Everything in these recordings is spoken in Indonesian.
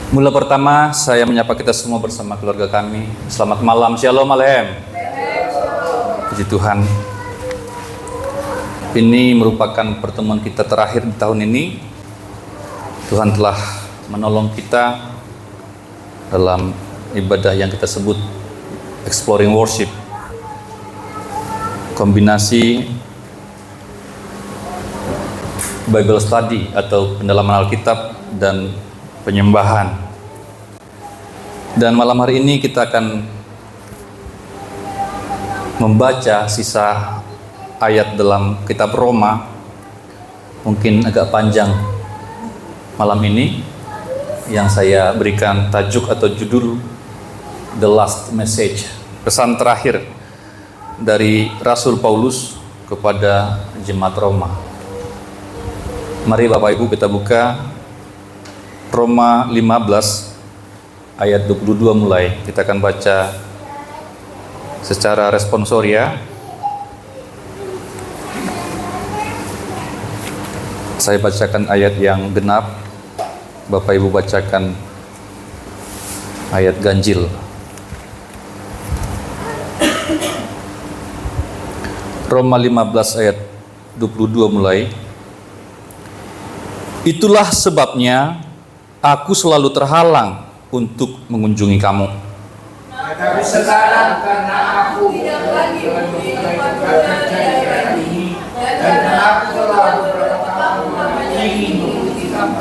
Mula pertama, saya menyapa kita semua bersama keluarga kami. Selamat malam, Shalom Aleem. Puji Tuhan. Ini merupakan pertemuan kita terakhir di tahun ini. Tuhan telah menolong kita dalam ibadah yang kita sebut Exploring Worship. Kombinasi Bible Study atau pendalaman Alkitab dan penyembahan. Dan malam hari ini kita akan membaca sisa ayat dalam kitab Roma. Mungkin agak panjang malam ini, yang saya berikan tajuk atau judul The Last Message, pesan terakhir dari Rasul Paulus kepada jemaat Roma. Mari Bapak Ibu kita buka Roma 15 ayat 22 mulai. Kita akan baca secara responsoria. Saya bacakan ayat yang genap, Bapak Ibu bacakan ayat ganjil. Roma 15 ayat 22 mulai. Itulah sebabnya aku selalu terhalang untuk mengunjungi kamu. Tetapi sekarang karena aku tidak lagi ini dan aku telah beberapa tahun ingin mengikuti kamu.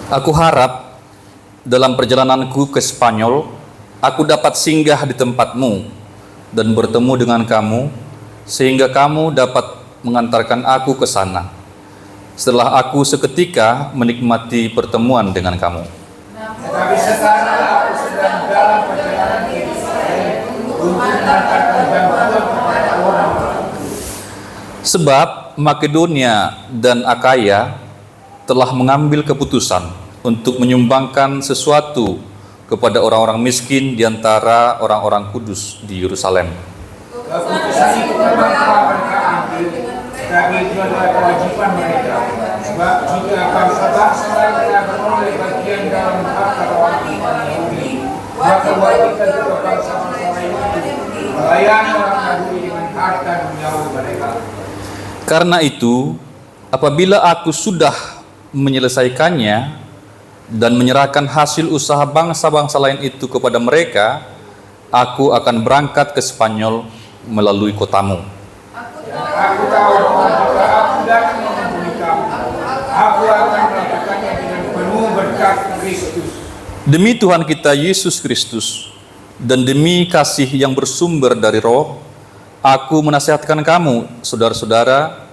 Aku harap dalam perjalananku ke Spanyol, aku dapat singgah di tempatmu dan bertemu dengan kamu, sehingga kamu dapat mengantarkan aku ke sana. Setelah aku seketika menikmati pertemuan dengan kamu. Tetapi sekarang aku sedang dalam perjalanan ke Israel untuk mengantarkan bantuan kepada orang-orang. Sebab Makedonia dan Akaya telah mengambil keputusan untuk menyumbangkan sesuatu kepada orang-orang miskin di antara orang-orang kudus di Yerusalem. Keputusan itu memang telah mereka ambil, tetapi itu adalah kewajiban mereka. Sebab jika bangsa-bangsa lain telah beroleh bagian dalam harta orang Yahudi, maka wajib juga bangsa-bangsa lain itu melayani orang Yahudi dengan harta duniawi mereka. Karena itu, apabila aku sudah menyelesaikannya dan menyerahkan hasil usaha bangsa-bangsa lain itu kepada mereka, aku akan berangkat ke Spanyol melalui kotamu. Aku tahu bahwa jika aku datang menemui kamu, aku akan melakukannya dengan penuh berkat Kristus. Demi Tuhan kita Yesus Kristus dan demi kasih yang bersumber dari Roh, aku menasihatkan kamu, saudara-saudara,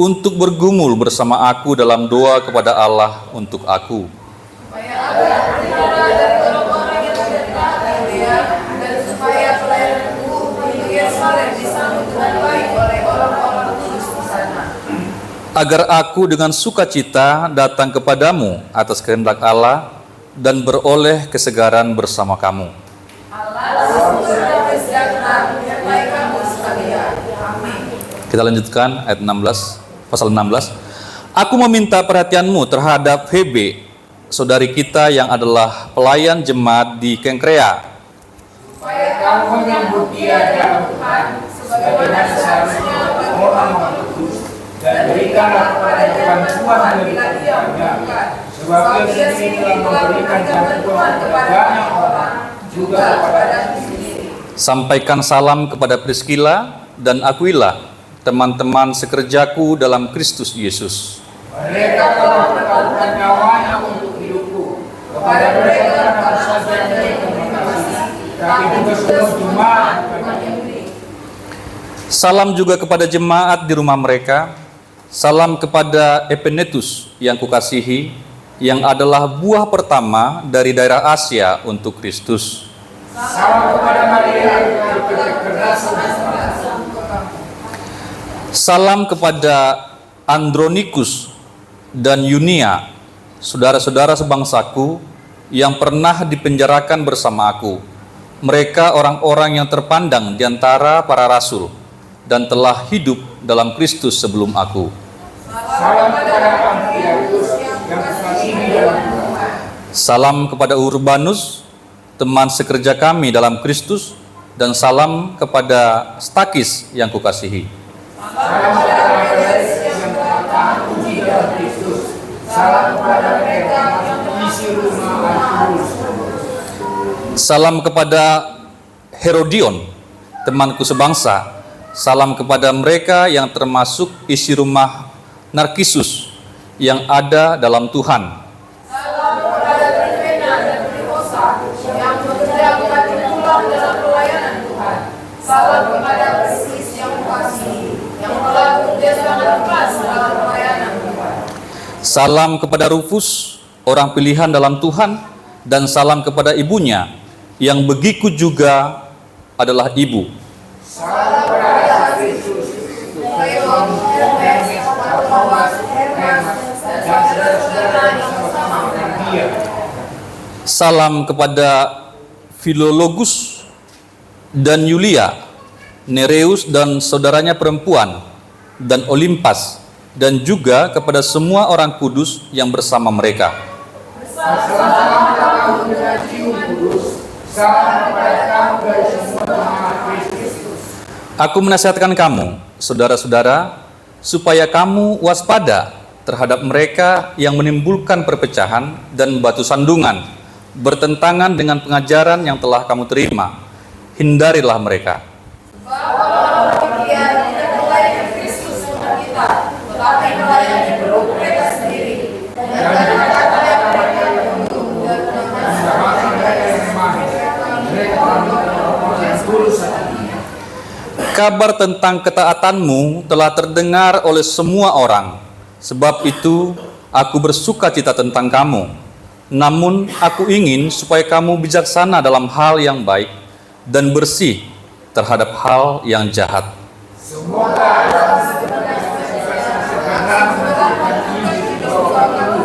untuk bergumul bersama aku dalam doa kepada Allah untuk aku. Agar aku dengan sukacita datang kepadamu atas kehendak Allah dan beroleh kesegaran bersama kamu. Kita lanjutkan ayat 16, pasal 16. Aku meminta perhatianmu terhadap Febe, saudari kita yang adalah pelayan jemaat di Kengkrea. Supaya kamu menyambut dia dalam Tuhan, sebagaimana seharusnya orang kudus, dan berikanlah kepada bantuan dari Tuhannya, sebab dia sendiri telah memberikan bantuan kepada banyak orang, juga kepada sendiri. Sampaikan salam kepada Priscilla dan Aquila, teman-teman sekerjaku dalam Kristus Yesus. Mereka telah bertaruhkan nyawanya untuk hidupku. Kepada mereka dapat saja mereka mengasihi, tapi juga semua jemaat bukan Yahudi. Salam juga kepada jemaat di rumah mereka. Salam kepada Epenetus yang kukasihi, yang adalah buah pertama dari daerah Asia untuk Kristus. Salam kepada Maria yang keras. Salam kepada Andronikus dan Yunia, saudara-saudara sebangsaku yang pernah dipenjarakan bersama aku. Mereka orang-orang yang terpandang di antara para rasul dan telah hidup dalam Kristus sebelum aku. Salam kepada Ampliatus yang kukasihi dalam Tuhan. Salam kepada Urbanus, teman sekerja kami dalam Kristus, dan salam kepada Stakis yang kukasihi. Salam kepada Peres yang telah uji dalam Kristus. Salam kepada mereka yang mengisi rumah Artibulus. Salam kepada Herodion, temanku sebangsa. Salam kepada mereka yang termasuk isi rumah Narkisus yang ada dalam Tuhan. Salam kepada Trifena dan Trifosa yang bekerja kebetulan dalam pelayanan Tuhan. Salam kepada Persis yang kukasihi, yang telah bekerja sangat keras dalam pelayanan Tuhan. Salam kepada Rufus, orang pilihan dalam Tuhan, dan salam kepada ibunya, yang begitu juga adalah ibu. Salam kepada Kristus, Tukeon, Hermes, Thomas, Hermas, dan saudara-saudara yang bersama dengan dia. Salam kepada Filologus dan Yulia, Nereus dan saudaranya perempuan, dan Olimpas, dan juga kepada semua orang kudus yang bersama mereka. Salam kamu dengan jiwa kudus. Salam kepada kamu dari semua jemaat Kristus. Aku menasihatkan kamu, saudara-saudara, supaya kamu waspada terhadap mereka yang menimbulkan perpecahan dan batu sandungan, bertentangan dengan pengajaran yang telah kamu terima. Hindarilah mereka. Bahwa demikian tidak melayani Kristus untuk kita, tetapi melayani perut mereka sendiri. Dan kata-kata yang mereka penuh dan Sama mereka yang lemah, mereka orang yang tulus hatinya. Kabar tentang ketaatanmu telah terdengar oleh semua orang. Sebab itu aku bersuka cita tentang kamu. Namun aku ingin supaya kamu bijaksana dalam hal yang baik dan bersih terhadap hal yang jahat. Semoga sekarang menunjukkan Injil di bawah waktu.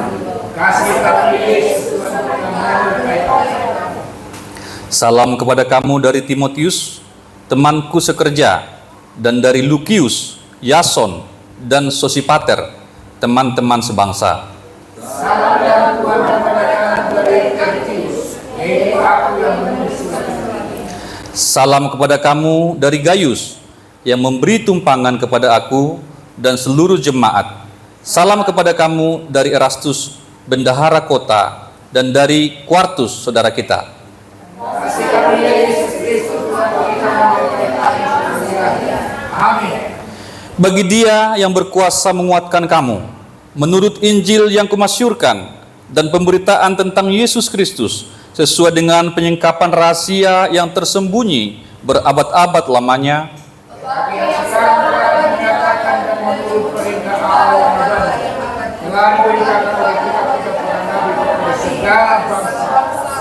Kasih terpilih Tuhan yang menyertai. Salam kepada kamu dari Timotius, temanku sekerja, dan dari Lukius, Yason, dan Sosipater, teman-teman sebangsa. Salam dan Tuhan kepada kamu dari Tertius, yaitu aku yang menulis surat ini. Salam kepada kamu dari Gaius, yang memberi tumpangan kepada aku dan seluruh jemaat. Salam kepada kamu dari Erastus, bendahara kota, dan dari Quartus, saudara kita. Kasih karunia Yesus Kristus Tuhan kita memberkati. Amin. Bagi Dia yang berkuasa menguatkan kamu, menurut Injil yang kumasyurkan dan pemberitaan tentang Yesus Kristus, sesuai dengan penyingkapan rahasia yang tersembunyi berabad-abad lamanya, Tapi yang sekarang telah menyatakan dan menurut perintah Allah telah diberikan oleh kitab-kitab para nabi kepada segala bangsa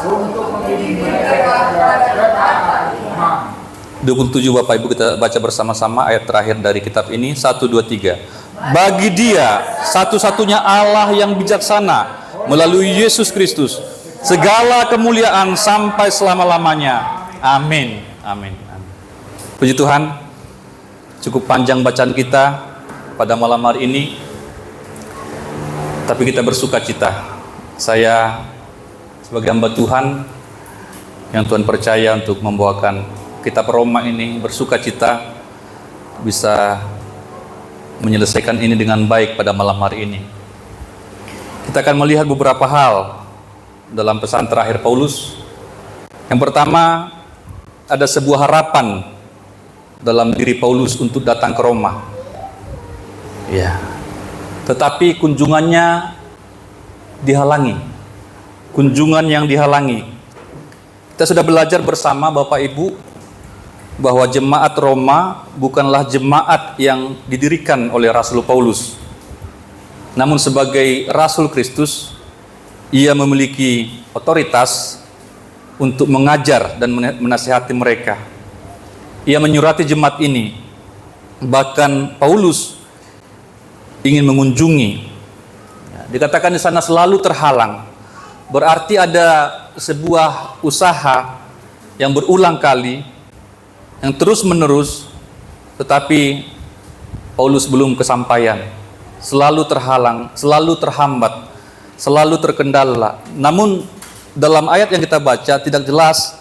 untuk membimbing mereka kepada ketaatan iman. 27 Bapak Ibu, kita baca bersama-sama ayat terakhir dari kitab ini. 1, 2, 3. Bagi Dia satu-satunya Allah yang bijaksana melalui Yesus Kristus segala kemuliaan sampai selama-lamanya. Amin. Amin. Amin. Puji Tuhan, cukup panjang bacaan kita pada malam hari ini, tapi kita bersuka cita. Saya sebagai hamba Tuhan yang Tuhan percaya untuk membawakan kitab Roma ini, bersuka cita bisa menyelesaikan ini dengan baik pada malam hari ini. Kita akan melihat beberapa hal dalam pesan terakhir Paulus. Yang pertama, ada sebuah harapan dalam diri Paulus untuk datang ke Roma. Ya. Tetapi kunjungannya dihalangi. Kunjungan yang dihalangi. Kita sudah belajar bersama Bapak Ibu bahwa jemaat Roma bukanlah jemaat yang didirikan oleh Rasul Paulus. Namun sebagai Rasul Kristus, ia memiliki otoritas untuk mengajar dan menasihati mereka. Ia menyurati jemaat ini. Bahkan Paulus ingin mengunjungi. Dikatakan di sana selalu terhalang. Berarti ada sebuah usaha yang berulang kali, yang terus menerus, tetapi Paulus belum kesampaian. selalu terhalang, selalu terhambat, selalu terkendala. Namun dalam ayat yang kita baca tidak jelas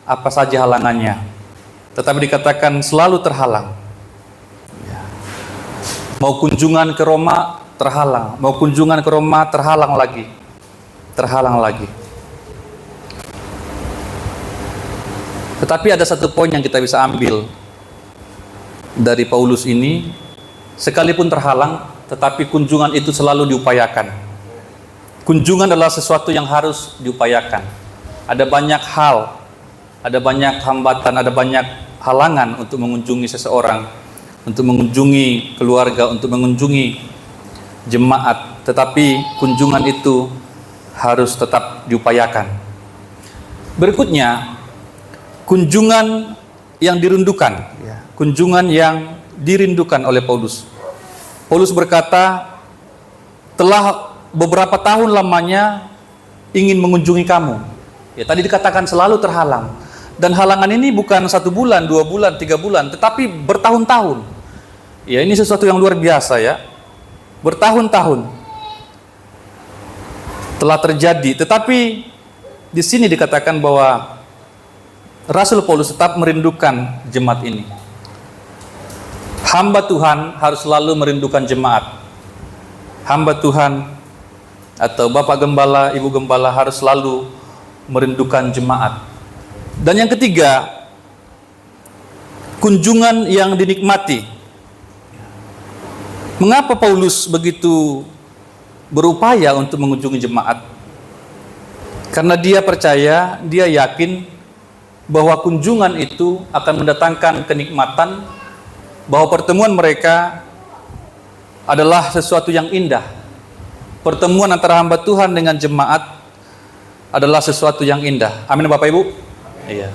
apa saja halangannya, tetapi dikatakan selalu terhalang. Mau kunjungan ke Roma terhalang, mau kunjungan ke Roma terhalang lagi, terhalang lagi. Tetapi ada satu poin yang kita bisa ambil dari Paulus ini, sekalipun terhalang, tetapi kunjungan itu selalu diupayakan. Kunjungan adalah sesuatu yang harus diupayakan. Ada banyak hal, ada banyak hambatan, ada banyak halangan untuk mengunjungi seseorang, untuk mengunjungi keluarga, untuk mengunjungi jemaat, tetapi kunjungan itu harus tetap diupayakan. Berikutnya, kunjungan yang dirindukan, kunjungan yang dirindukan oleh Paulus. Paulus berkata, telah beberapa tahun lamanya ingin mengunjungi kamu. Ya, tadi dikatakan selalu terhalang. Dan halangan ini bukan 1 bulan, 2 bulan, 3 bulan, tetapi bertahun-tahun. Ya, ini sesuatu yang luar biasa ya. Bertahun-tahun telah terjadi, tetapi di sini dikatakan bahwa Rasul Paulus tetap merindukan jemaat ini. Hamba Tuhan harus selalu merindukan jemaat. Hamba Tuhan atau Bapak Gembala, Ibu Gembala harus selalu merindukan jemaat. Dan yang ketiga, kunjungan yang dinikmati. Mengapa Paulus begitu berupaya untuk mengunjungi jemaat? Karena dia percaya, dia yakin bahwa kunjungan itu akan mendatangkan kenikmatan, bahwa pertemuan mereka adalah sesuatu yang indah. Pertemuan antara hamba Tuhan dengan jemaat adalah sesuatu yang indah. Amin Bapak Ibu? Iya.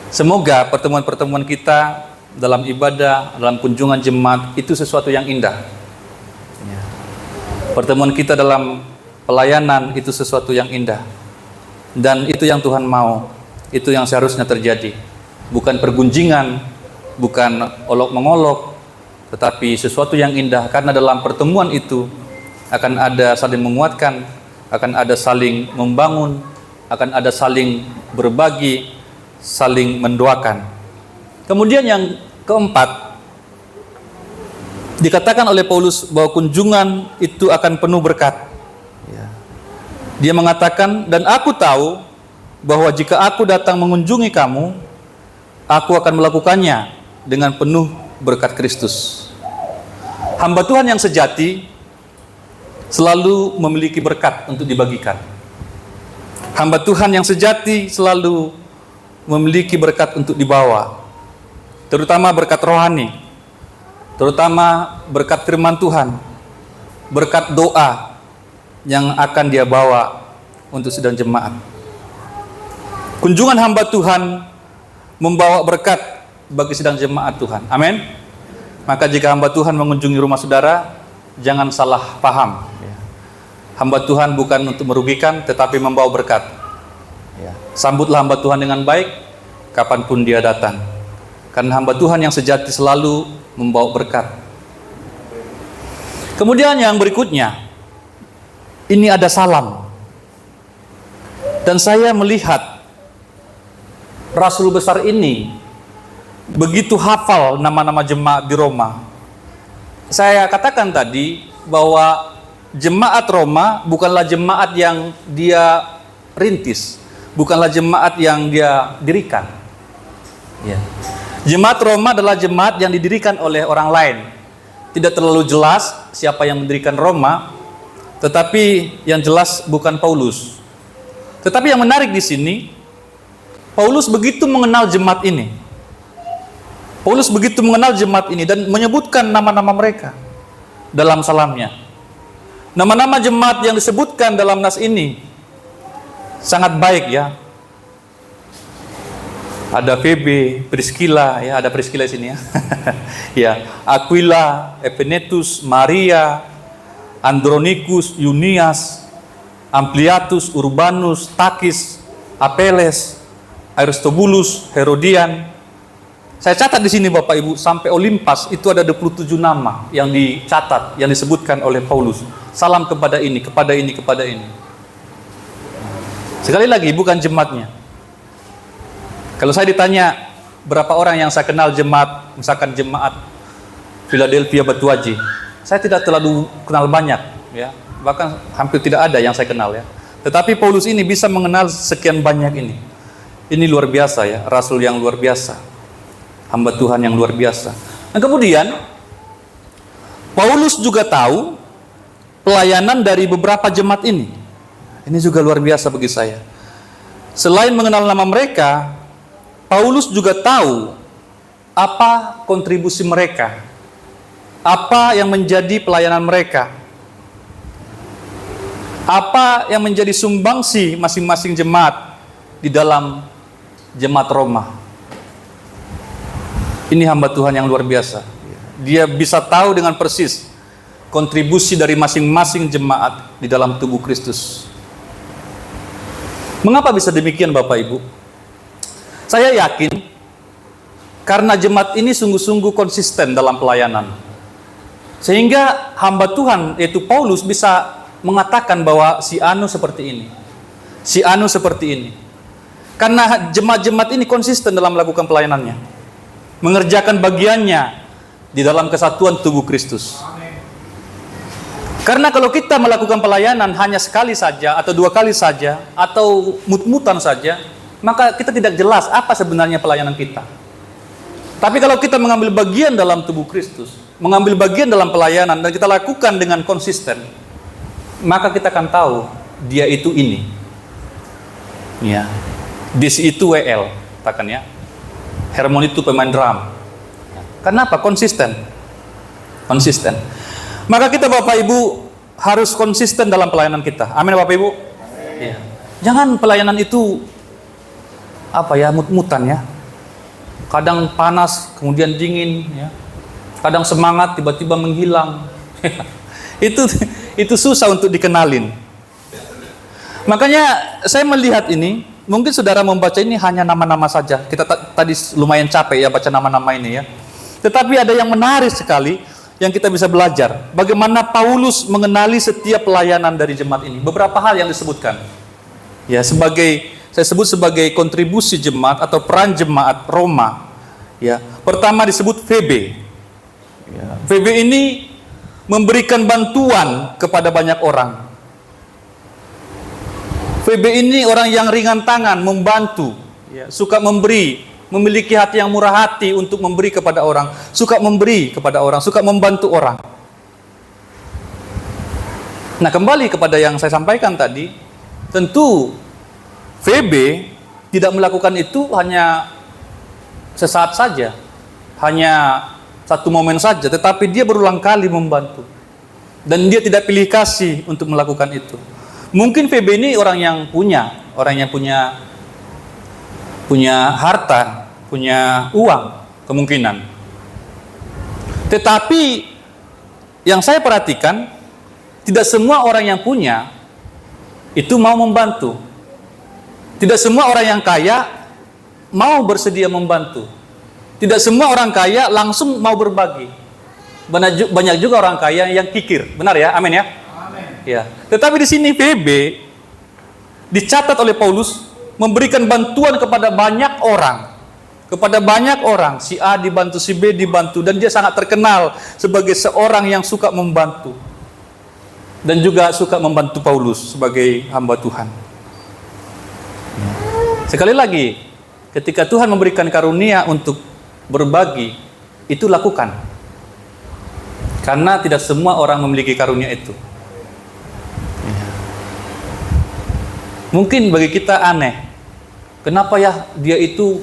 Semoga pertemuan-pertemuan kita dalam ibadah, dalam kunjungan jemaat itu sesuatu yang indah. Ya. Pertemuan kita dalam pelayanan itu sesuatu yang indah. Dan itu yang Tuhan mau. Itu yang seharusnya terjadi. Bukan pergunjingan, bukan olok-mengolok, tetapi sesuatu yang indah. Karena dalam pertemuan itu akan ada saling menguatkan, akan ada saling membangun, akan ada saling berbagi, saling mendoakan. Kemudian yang keempat, dikatakan oleh Paulus bahwa kunjungan itu akan penuh berkat. Dia mengatakan, dan aku tahu bahwa jika aku datang mengunjungi kamu, aku akan melakukannya dengan penuh berkat Kristus. Hamba Tuhan yang sejati selalu memiliki berkat untuk dibagikan. Hamba Tuhan yang sejati selalu memiliki berkat untuk dibawa, terutama berkat rohani, terutama berkat firman Tuhan, berkat doa yang akan dia bawa untuk sidang jemaat. Kunjungan hamba Tuhan membawa berkat bagi sidang jemaat Tuhan. Amin. Maka jika hamba Tuhan mengunjungi rumah saudara, jangan salah paham. Hamba Tuhan bukan untuk merugikan, tetapi membawa berkat. Sambutlah hamba Tuhan dengan baik, kapanpun dia datang. Karena hamba Tuhan yang sejati selalu membawa berkat. Kemudian yang berikutnya, ini ada salam. Dan saya melihat Rasul besar ini begitu hafal nama-nama jemaat di Roma. Saya katakan tadi bahwa jemaat Roma bukanlah jemaat yang dia rintis, bukanlah jemaat yang dia dirikan. Jemaat Roma adalah jemaat yang didirikan oleh orang lain. Tidak terlalu jelas siapa yang mendirikan Roma, tetapi yang jelas bukan Paulus. Tetapi yang menarik di sini, Paulus begitu mengenal jemaat ini. Paulus begitu mengenal jemaat ini dan menyebutkan nama-nama mereka dalam salamnya. Nama-nama jemaat yang disebutkan dalam nas ini sangat baik ya. Ada Febe, Priscilla ya, ada Priscilla di sini ya. Ya, Aquila, Epenetus, Maria, Andronicus, Yunias, Ampliatus, Urbanus, Takis, Apeles, Aristobulus, Herodian, Saya catat di sini Bapak Ibu, sampai Olimpas itu ada 27 nama yang dicatat, yang disebutkan oleh Paulus. Salam kepada ini, kepada ini, kepada ini. Sekali lagi, bukan jemaatnya. Kalau saya ditanya berapa orang yang saya kenal jemaat, misalkan jemaat Philadelphia Batu Haji, saya tidak terlalu kenal banyak, ya. Bahkan hampir tidak ada yang saya kenal, ya. Tetapi Paulus ini bisa mengenal sekian banyak ini. Ini luar biasa, ya, rasul yang luar biasa, hamba Tuhan yang luar biasa. Dan kemudian Paulus juga tahu pelayanan dari beberapa jemaat ini. Ini juga luar biasa bagi saya. Selain mengenal nama mereka, Paulus juga tahu apa kontribusi mereka, apa yang menjadi pelayanan mereka, apa yang menjadi sumbangsi masing-masing jemaat di dalam jemaat Roma. Ini hamba Tuhan yang luar biasa. Dia bisa tahu dengan persis kontribusi dari masing-masing jemaat di dalam tubuh Kristus. Mengapa bisa demikian Bapak Ibu? Saya yakin karena jemaat ini sungguh-sungguh konsisten dalam pelayanan. Sehingga hamba Tuhan yaitu Paulus bisa mengatakan bahwa si anu seperti ini, si anu seperti ini. Karena jemaat-jemaat ini konsisten dalam melakukan pelayanannya, mengerjakan bagiannya di dalam kesatuan tubuh Kristus. Karena kalau kita melakukan pelayanan hanya sekali saja atau 2 kali saja atau mut-mutan saja, maka kita tidak jelas apa sebenarnya pelayanan kita. Tapi kalau kita mengambil bagian dalam tubuh Kristus, mengambil bagian dalam pelayanan dan kita lakukan dengan konsisten, maka kita akan tahu dia itu ini. Ya. This itu WL, katakan ya. Hermon itu pemain drum. Kenapa? Konsisten. Konsisten. Maka kita Bapak Ibu harus konsisten dalam pelayanan kita. Amin Bapak Ibu. Ya. Jangan pelayanan itu mut-mutan ya. Kadang panas, kemudian dingin ya. Kadang semangat tiba-tiba menghilang. itu susah untuk dikenalin. Makanya saya melihat ini, mungkin saudara membaca ini hanya nama-nama saja. Kita tadi lumayan capek ya baca nama-nama ini ya. Tetapi ada yang menarik sekali yang kita bisa belajar. Bagaimana Paulus mengenali setiap pelayanan dari jemaat ini. Beberapa hal yang disebutkan. Ya, saya sebut sebagai kontribusi jemaat atau peran jemaat Roma. Ya, pertama disebut VB. Ya, VB ini memberikan bantuan kepada banyak orang. VB ini orang yang ringan tangan, membantu, ya, suka memberi, memiliki hati yang murah hati untuk memberi kepada orang, suka memberi kepada orang, suka membantu orang. Nah, kembali kepada yang saya sampaikan tadi, tentu VB tidak melakukan itu hanya sesaat saja, hanya satu momen saja, tetapi dia berulang kali membantu. Dan dia tidak pilih kasih untuk melakukan itu. Mungkin VB ini orang yang punya harta, punya uang, kemungkinan. Tetapi yang saya perhatikan, tidak semua orang yang punya itu mau membantu. Tidak semua orang yang kaya mau bersedia membantu. Tidak semua orang kaya langsung mau berbagi. Banyak juga orang kaya yang kikir. Benar ya? Amin ya? Ya. Tetapi di sini VB dicatat oleh Paulus memberikan bantuan kepada banyak orang. Kepada banyak orang, si A dibantu, si B dibantu, dan dia sangat terkenal sebagai seorang yang suka membantu. Dan juga suka membantu Paulus sebagai hamba Tuhan. Sekali lagi, ketika Tuhan memberikan karunia untuk berbagi, itu lakukan. Karena tidak semua orang memiliki karunia itu. Mungkin bagi kita aneh, kenapa ya dia itu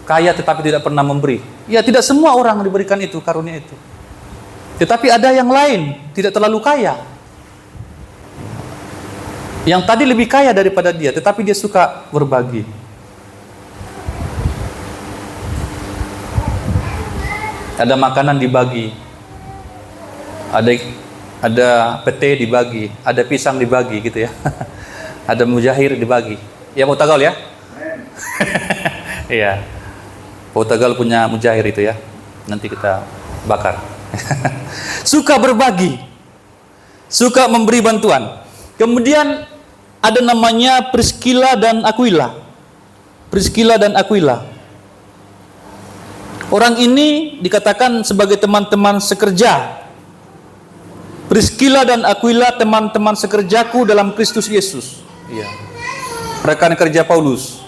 kaya tetapi tidak pernah memberi? Ya, tidak semua orang diberikan itu, karunia itu. Tetapi ada yang lain, tidak terlalu kaya, yang tadi lebih kaya daripada dia, tetapi dia suka berbagi. Ada makanan dibagi, ada pete dibagi, ada pisang dibagi gitu ya. Ada mujahir dibagi. Ya mau tagal ya? Iya. Tegal punya mujair itu ya. Nanti kita bakar. Suka berbagi. Suka memberi bantuan. Kemudian ada namanya Priscilla dan Aquila. Priscilla dan Aquila. Orang ini dikatakan sebagai teman-teman sekerja. Priscilla dan Aquila teman-teman sekerjaku dalam Kristus Yesus. Iya. Rekan kerja Paulus.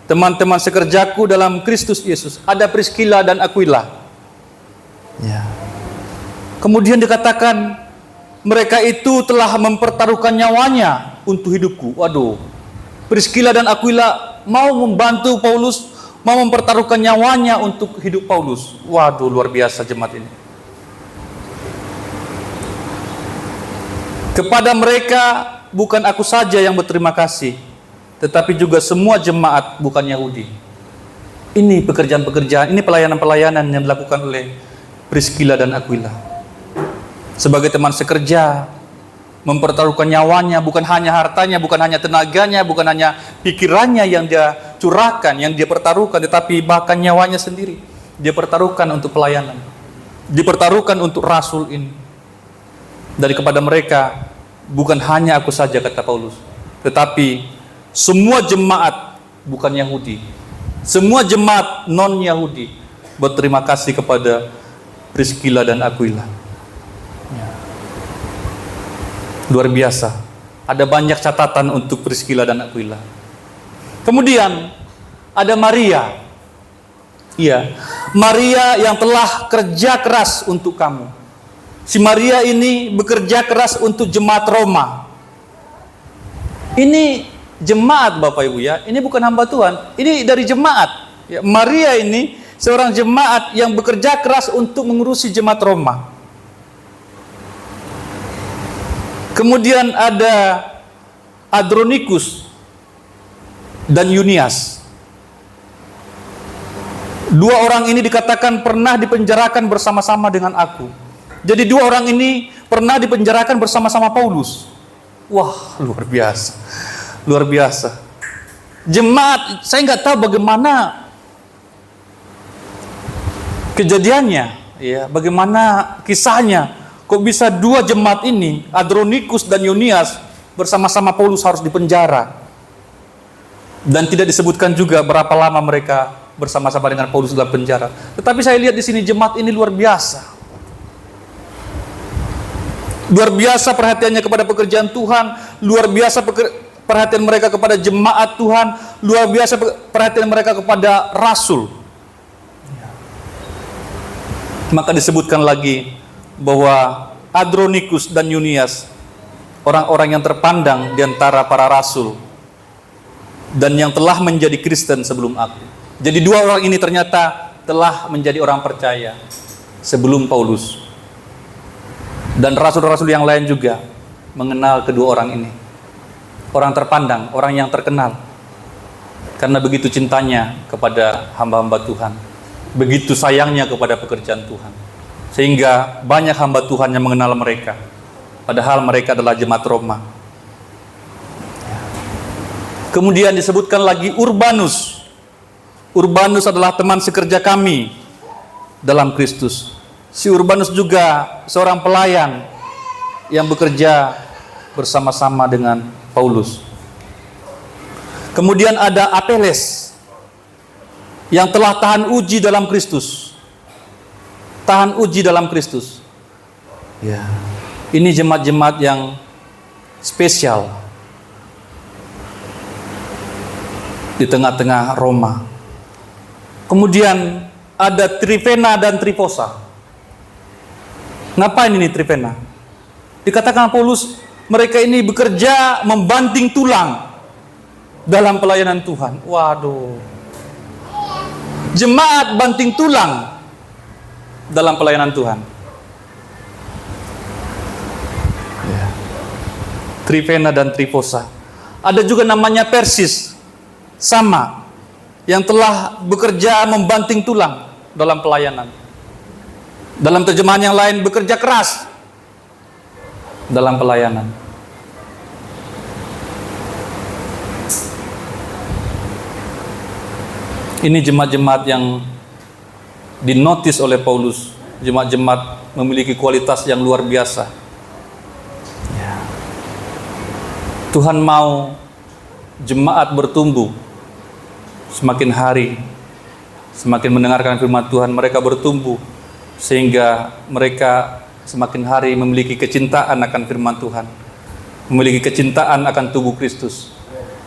Teman-teman sekerjaku dalam Kristus Yesus. Ada Priscilla dan Aquila. Ya. Kemudian dikatakan mereka itu telah mempertaruhkan nyawanya untuk hidupku. Waduh. Priscilla dan Aquila mau membantu Paulus, mau mempertaruhkan nyawanya untuk hidup Paulus. Waduh, luar biasa jemaat ini. Kepada mereka bukan aku saja yang berterima kasih, tetapi juga semua jemaat bukan Yahudi. Ini pekerjaan-pekerjaan, ini pelayanan-pelayanan yang dilakukan oleh Priscilla dan Aquila. Sebagai teman sekerja, mempertaruhkan nyawanya, bukan hanya hartanya, bukan hanya tenaganya, bukan hanya pikirannya yang dia curahkan, yang dia pertaruhkan, tetapi bahkan nyawanya sendiri dia pertaruhkan untuk pelayanan, dipertaruhkan untuk rasul ini. Dari kepada mereka bukan hanya aku saja, kata Paulus, tetapi semua jemaat bukan Yahudi, semua jemaat non Yahudi berterima kasih kepada Priscilla dan Aquila. Ya. Luar biasa. Ada banyak catatan untuk Priscilla dan Aquila. Kemudian ada Maria. Iya, Maria yang telah kerja keras untuk kamu. Si Maria ini bekerja keras untuk jemaat Roma. Ini jemaat Bapak Ibu ya, ini bukan hamba Tuhan, ini dari jemaat. Ya, Maria ini seorang jemaat yang bekerja keras untuk mengurusi jemaat Roma. Kemudian ada Andronikus dan Yunias. Dua orang ini dikatakan pernah dipenjarakan bersama-sama dengan aku. Jadi dua orang ini pernah dipenjarakan bersama-sama Paulus. Wah, luar biasa. Luar biasa. Jemaat, saya nggak tahu bagaimana kejadiannya, ya, bagaimana kisahnya. Kok bisa dua jemaat ini, Andronikus dan Yunias, bersama-sama Paulus harus dipenjara. Dan tidak disebutkan juga berapa lama mereka bersama-sama dengan Paulus dalam penjara. Tetapi saya lihat di sini jemaat ini luar biasa. Luar biasa perhatiannya kepada pekerjaan Tuhan, luar biasa perhatian mereka kepada jemaat Tuhan, luar biasa perhatian mereka kepada rasul. Maka disebutkan lagi bahwa Andronikus dan Yunias orang-orang yang terpandang di antara para rasul dan yang telah menjadi Kristen sebelum aku. Jadi dua orang ini ternyata telah menjadi orang percaya sebelum Paulus. Dan rasul-rasul yang lain juga mengenal kedua orang ini. Orang terpandang, orang yang terkenal. Karena begitu cintanya kepada hamba-hamba Tuhan. Begitu sayangnya kepada pekerjaan Tuhan. Sehingga banyak hamba Tuhan yang mengenal mereka. Padahal mereka adalah jemaat Roma. Kemudian disebutkan lagi Urbanus. Urbanus adalah teman sekerja kami dalam Kristus. Si Urbanus juga seorang pelayan yang bekerja bersama-sama dengan Paulus. Kemudian ada Apeles yang telah tahan uji dalam Kristus. Tahan uji dalam Kristus. Ya. Ini jemaat-jemaat yang spesial di tengah-tengah Roma. Kemudian ada Trifena dan Trifosa. Ngapain ini Trifena? Dikatakan Paulus, mereka ini bekerja membanting tulang dalam pelayanan Tuhan. Waduh. Jemaat banting tulang dalam pelayanan Tuhan. Ya. Trifena dan Trifosa. Ada juga namanya Persis. Sama. Yang telah bekerja membanting tulang dalam pelayanan. Dalam terjemahan yang lain, bekerja keras dalam pelayanan. Ini jemaat-jemaat yang dinotis oleh Paulus. Jemaat-jemaat memiliki kualitas yang luar biasa. Ya. Tuhan mau jemaat bertumbuh. Semakin hari, semakin mendengarkan firman Tuhan, mereka bertumbuh. Sehingga mereka semakin hari memiliki kecintaan akan firman Tuhan. Memiliki kecintaan akan tubuh Kristus.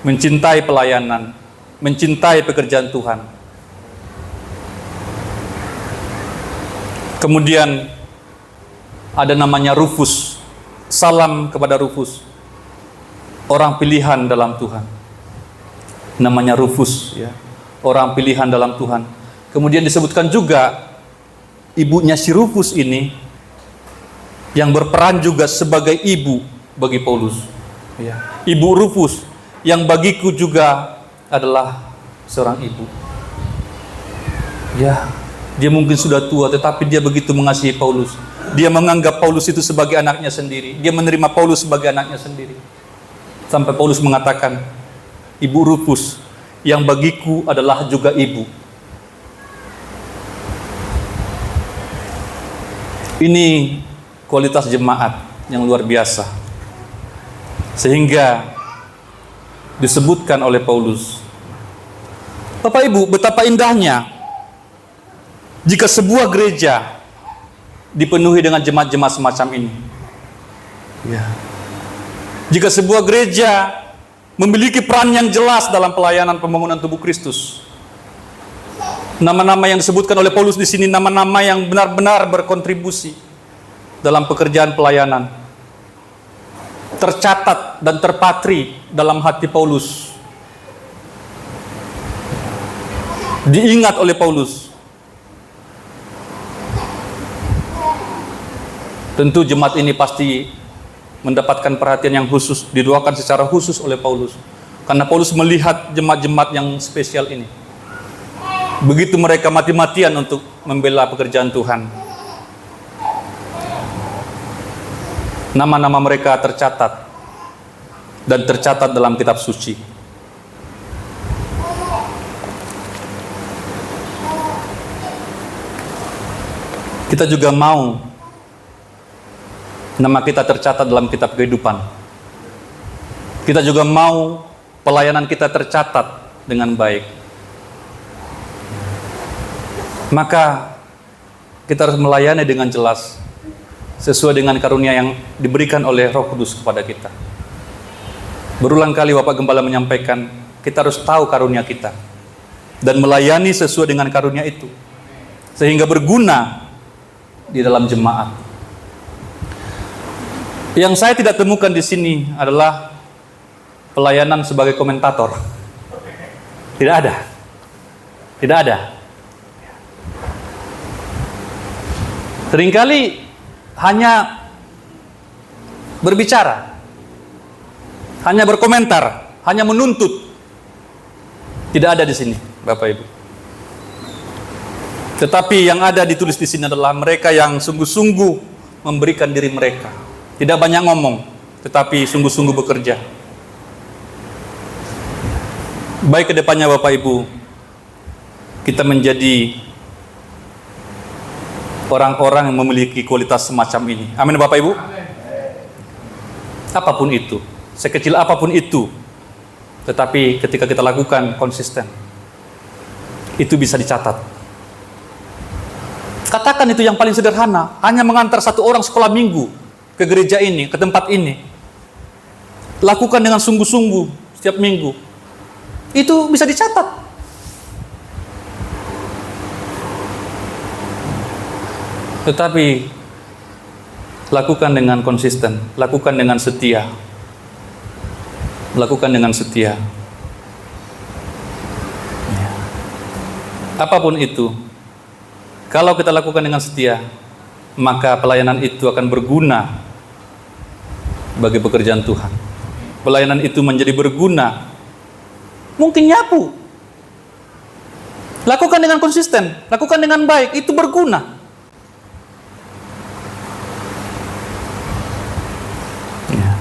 Mencintai pelayanan, mencintai pekerjaan Tuhan. Kemudian ada namanya Rufus. Salam kepada Rufus, orang pilihan dalam Tuhan. Namanya Rufus, ya, orang pilihan dalam Tuhan. Kemudian disebutkan juga ibunya si Rufus ini yang berperan juga sebagai ibu bagi Paulus. Ya. Ibu Rufus yang bagiku juga adalah seorang ibu. Ya. Dia mungkin sudah tua, tetapi dia begitu mengasihi Paulus. Dia menganggap Paulus itu sebagai anaknya sendiri. Dia menerima Paulus sebagai anaknya sendiri. Sampai Paulus mengatakan, Ibu Rufus, yang bagiku adalah juga ibu. Ini kualitas jemaat yang luar biasa. Sehingga disebutkan oleh Paulus. Bapak Ibu, betapa indahnya jika sebuah gereja dipenuhi dengan jemaat-jemaat semacam ini. Ya. Jika sebuah gereja memiliki peran yang jelas dalam pelayanan pembangunan tubuh Kristus. Nama-nama yang disebutkan oleh Paulus di sini, nama-nama yang benar-benar berkontribusi dalam pekerjaan pelayanan. Tercatat dan terpatri dalam hati Paulus. Diingat oleh Paulus. Tentu jemaat ini pasti mendapatkan perhatian yang khusus, didoakan secara khusus oleh Paulus. Karena Paulus melihat jemaat-jemaat yang spesial ini. Begitu mereka mati-matian untuk membela pekerjaan Tuhan. Nama-nama mereka tercatat dan tercatat dalam kitab suci. Kita juga mau nama kita tercatat dalam kitab kehidupan. Kita juga mau pelayanan kita tercatat dengan baik. Maka kita harus melayani dengan jelas sesuai dengan karunia yang diberikan oleh Roh Kudus kepada kita. Berulang kali Bapak Gembala menyampaikan, kita harus tahu karunia kita dan melayani sesuai dengan karunia itu sehingga berguna di dalam jemaat. Yang saya tidak temukan di sini adalah pelayanan sebagai komentator. Tidak ada. Tidak ada. Seringkali hanya berbicara, hanya berkomentar, hanya menuntut. Tidak ada di sini, Bapak Ibu. Tetapi yang ada ditulis di sini adalah mereka yang sungguh-sungguh memberikan diri mereka. Tidak banyak ngomong, tetapi sungguh-sungguh bekerja. Baik ke depannya Bapak Ibu, kita menjadi orang-orang yang memiliki kualitas semacam ini. Amin Bapak Ibu. Apapun itu, sekecil apapun itu, tetapi ketika kita lakukan konsisten, itu bisa dicatat. Katakan itu yang paling sederhana, hanya mengantar satu orang sekolah minggu ke gereja ini, ke tempat ini. Lakukan dengan sungguh-sungguh setiap minggu. Itu bisa dicatat. Tetapi lakukan dengan konsisten, lakukan dengan setia. Lakukan dengan setia. Apapun itu, kalau kita lakukan dengan setia, maka pelayanan itu akan berguna bagi pekerjaan Tuhan. Pelayanan itu menjadi berguna. Mungkin nyapu. Lakukan dengan konsisten, lakukan dengan baik, itu berguna. Ya.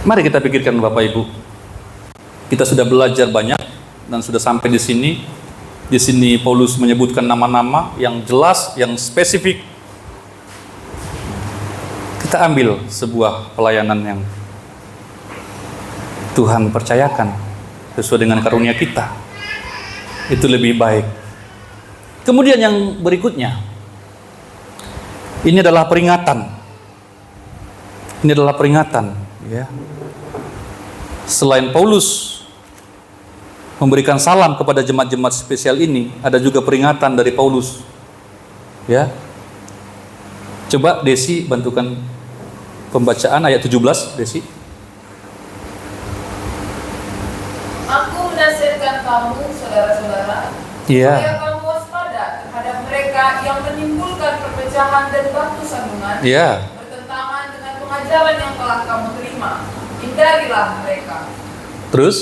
Mari kita pikirkan Bapak Ibu. Kita sudah belajar banyak dan sudah sampai di sini. Di sini Paulus menyebutkan nama-nama yang jelas, yang spesifik. Kita ambil sebuah pelayanan yang Tuhan percayakan sesuai dengan karunia kita. Itu lebih baik. Kemudian yang berikutnya, ini adalah peringatan. Ini adalah peringatan, ya. Selain Paulus memberikan salam kepada jemaat-jemaat spesial ini, ada juga peringatan dari Paulus. Ya. Coba Desi bantukan pembacaan ayat 17, Desi. Aku menasihatkan kamu, saudara-saudara, Iya. supaya kamu waspada terhadap mereka yang menimbulkan perpecahan dan batu sandungan, Iya. bertentangan dengan pengajaran yang telah kamu terima. Hindarilah mereka. Terus?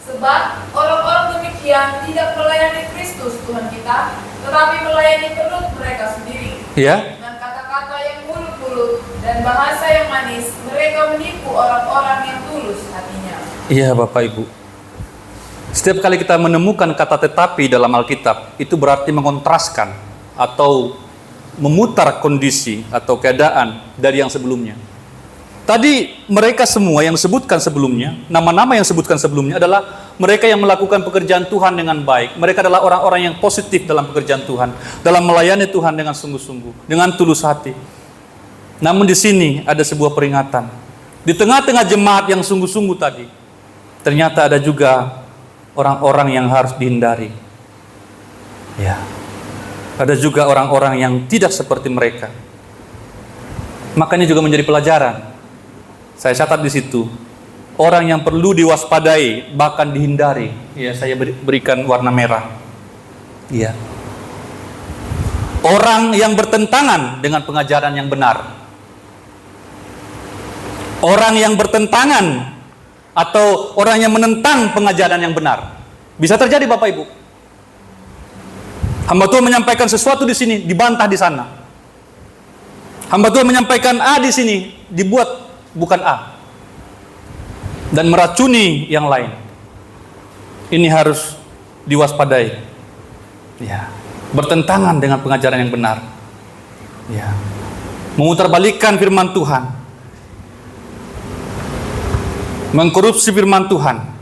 Sebab orang-orang demikian tidak melayani Kristus Tuhan kita, tetapi melayani perut mereka sendiri. Iya. Dengan kata-kata yang mulut-mulut dan bahasa yang manis, mereka menipu orang-orang yang tulus hatinya. Iya, Bapak Ibu. Setiap kali kita menemukan kata tetapi dalam Alkitab, itu berarti mengontraskan atau memutar kondisi atau keadaan dari yang sebelumnya. Tadi mereka semua yang disebutkan sebelumnya, nama-nama yang disebutkan sebelumnya adalah mereka yang melakukan pekerjaan Tuhan dengan baik. Mereka adalah orang-orang yang positif dalam pekerjaan Tuhan, dalam melayani Tuhan dengan sungguh-sungguh, dengan tulus hati. Namun di sini ada sebuah peringatan. Di tengah-tengah jemaat yang sungguh-sungguh tadi, ternyata ada juga orang-orang yang harus dihindari. Ya. Ada juga orang-orang yang tidak seperti mereka. Makanya juga menjadi pelajaran. Saya catat di situ, orang yang perlu diwaspadai, bahkan dihindari. Ya, saya berikan warna merah. Ya. Orang yang bertentangan dengan pengajaran yang benar. Orang yang bertentangan atau orang yang menentang pengajaran yang benar. Bisa terjadi, Bapak Ibu. Hamba Tuhan menyampaikan sesuatu di sini, dibantah di sana. Hamba Tuhan menyampaikan A di sini, dibuat bukan A, dan meracuni yang lain. Ini harus diwaspadai. Ya, bertentangan dengan pengajaran yang benar. Ya, memutarbalikkan firman Tuhan, mengkorupsi firman Tuhan.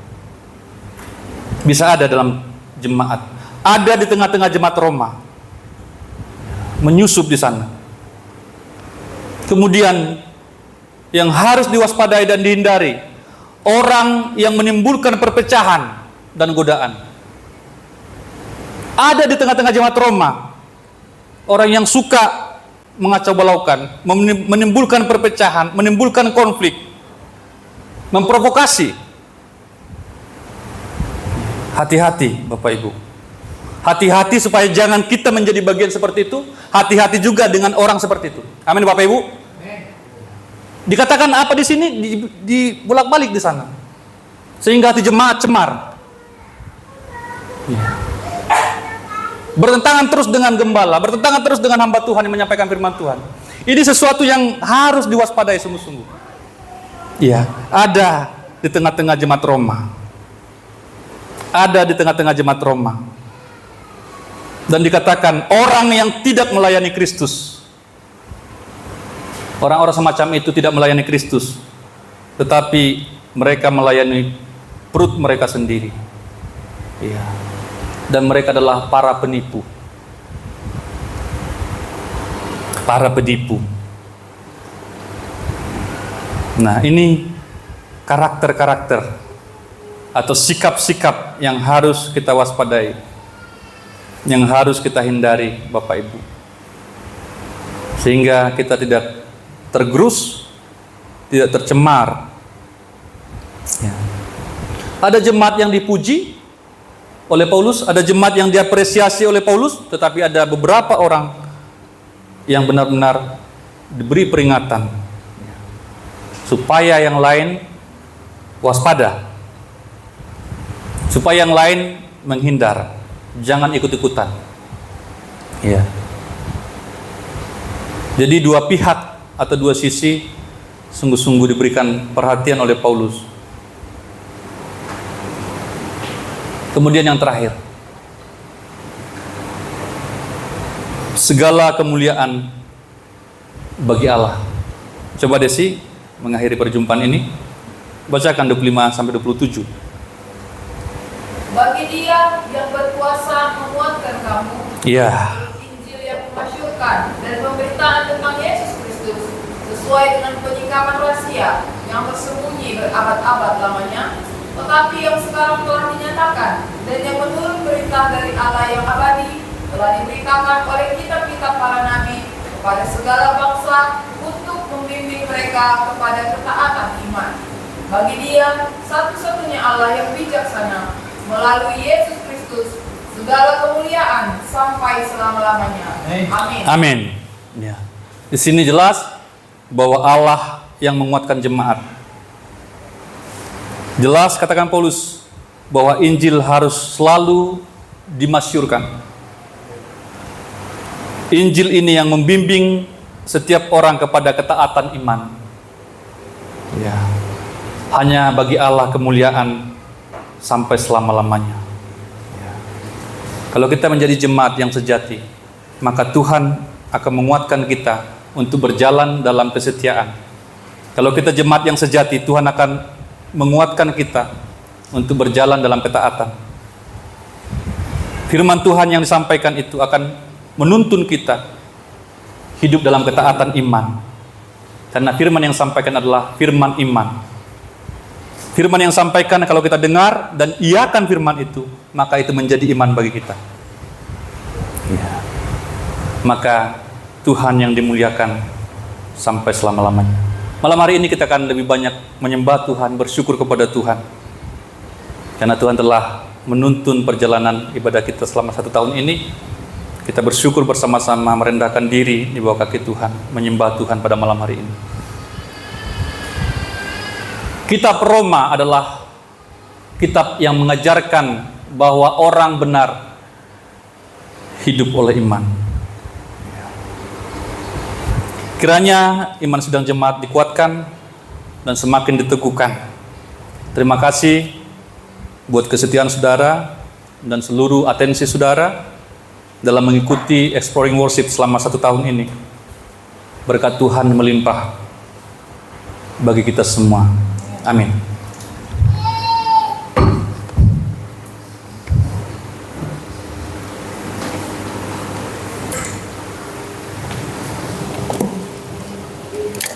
Bisa ada dalam jemaat, ada di tengah-tengah jemaat Roma, menyusup di sana. Kemudian yang harus diwaspadai dan dihindari, orang yang menimbulkan perpecahan dan godaan. Ada di tengah-tengah jemaat Roma orang yang suka mengacau balaukan, menimbulkan perpecahan, menimbulkan konflik, memprovokasi. Hati-hati, Bapak Ibu. Hati-hati supaya jangan kita menjadi bagian seperti itu. Hati-hati juga dengan orang seperti itu. Amin, Bapak Ibu. Dikatakan apa di sini? Di bolak-balik di sana, sehingga hati jemaat cemar. Ya. Bertentangan terus dengan gembala, bertentangan terus dengan hamba Tuhan yang menyampaikan firman Tuhan. Ini sesuatu yang harus diwaspadai sungguh-sungguh. Ya, ada di tengah-tengah jemaat Roma. Ada di tengah-tengah jemaat Roma. Dan dikatakan orang yang tidak melayani Kristus. Orang-orang semacam itu tidak melayani Kristus, tetapi mereka melayani perut mereka sendiri. Ya. Dan mereka adalah para penipu. Para penipu. Nah, ini karakter-karakter atau sikap-sikap yang harus kita waspadai, yang harus kita hindari, Bapak Ibu, sehingga kita tidak tergerus, tidak tercemar. Ya. Ada jemaat yang dipuji oleh Paulus, ada jemaat yang diapresiasi oleh Paulus, tetapi ada beberapa orang yang benar-benar diberi peringatan supaya yang lain waspada, supaya yang lain menghindar, jangan ikut-ikutan. Ya. Jadi dua pihak atau dua sisi sungguh-sungguh diberikan perhatian oleh Paulus. Kemudian yang terakhir, segala kemuliaan bagi Allah. Coba Desi mengakhiri perjumpaan ini, bacakan 25 sampai 27. Bagi Dia yang berkuasa menguatkan kamu, Iya. Injil yang memasyurkan dan pemberitaan tentang Yesus Kristus sesuai dengan penyikapan rahasia yang tersembunyi berabad-abad lamanya, tetapi yang sekarang telah dinyatakan dan yang menurut perintah dari Allah yang abadi telah diberitakan oleh kitab-kitab para nabi kepada segala bangsa untuk membimbing mereka kepada ketaatan iman. Bagi Dia satu-satunya Allah yang bijaksana, melalui Yesus Kristus segala kemuliaan sampai selama-lamanya. Amin. Amin. Ya. Di sini jelas bahwa Allah yang menguatkan jemaat. Jelas katakan Paulus bahwa Injil harus selalu dimasyurkan. Injil ini yang membimbing setiap orang kepada ketaatan iman. Ya. Hanya bagi Allah kemuliaan sampai selama-lamanya. Ya. Kalau kita menjadi jemaat yang sejati, maka Tuhan akan menguatkan kita untuk berjalan dalam kesetiaan. Kalau kita jemaat yang sejati, Tuhan akan menguatkan kita untuk berjalan dalam ketaatan. Firman Tuhan yang disampaikan itu akan menuntun kita hidup dalam ketaatan iman. Karena firman yang disampaikan adalah firman iman. Firman yang disampaikan kalau kita dengar dan iakan firman itu, maka itu menjadi iman bagi kita. Ya. Maka Tuhan yang dimuliakan sampai selama-lamanya. Malam hari ini kita akan lebih banyak menyembah Tuhan, bersyukur kepada Tuhan. Karena Tuhan telah menuntun perjalanan ibadah kita selama 1 tahun ini. Kita bersyukur bersama-sama merendahkan diri di bawah kaki Tuhan, menyembah Tuhan pada malam hari ini. Kitab Roma adalah kitab yang mengajarkan bahwa orang benar hidup oleh iman. Kiranya iman sidang jemaat dikuatkan dan semakin diteguhkan. Terima kasih buat kesetiaan saudara dan seluruh atensi saudara dalam mengikuti Exploring Worship selama 1 tahun ini. Berkat Tuhan melimpah bagi kita semua. Amin.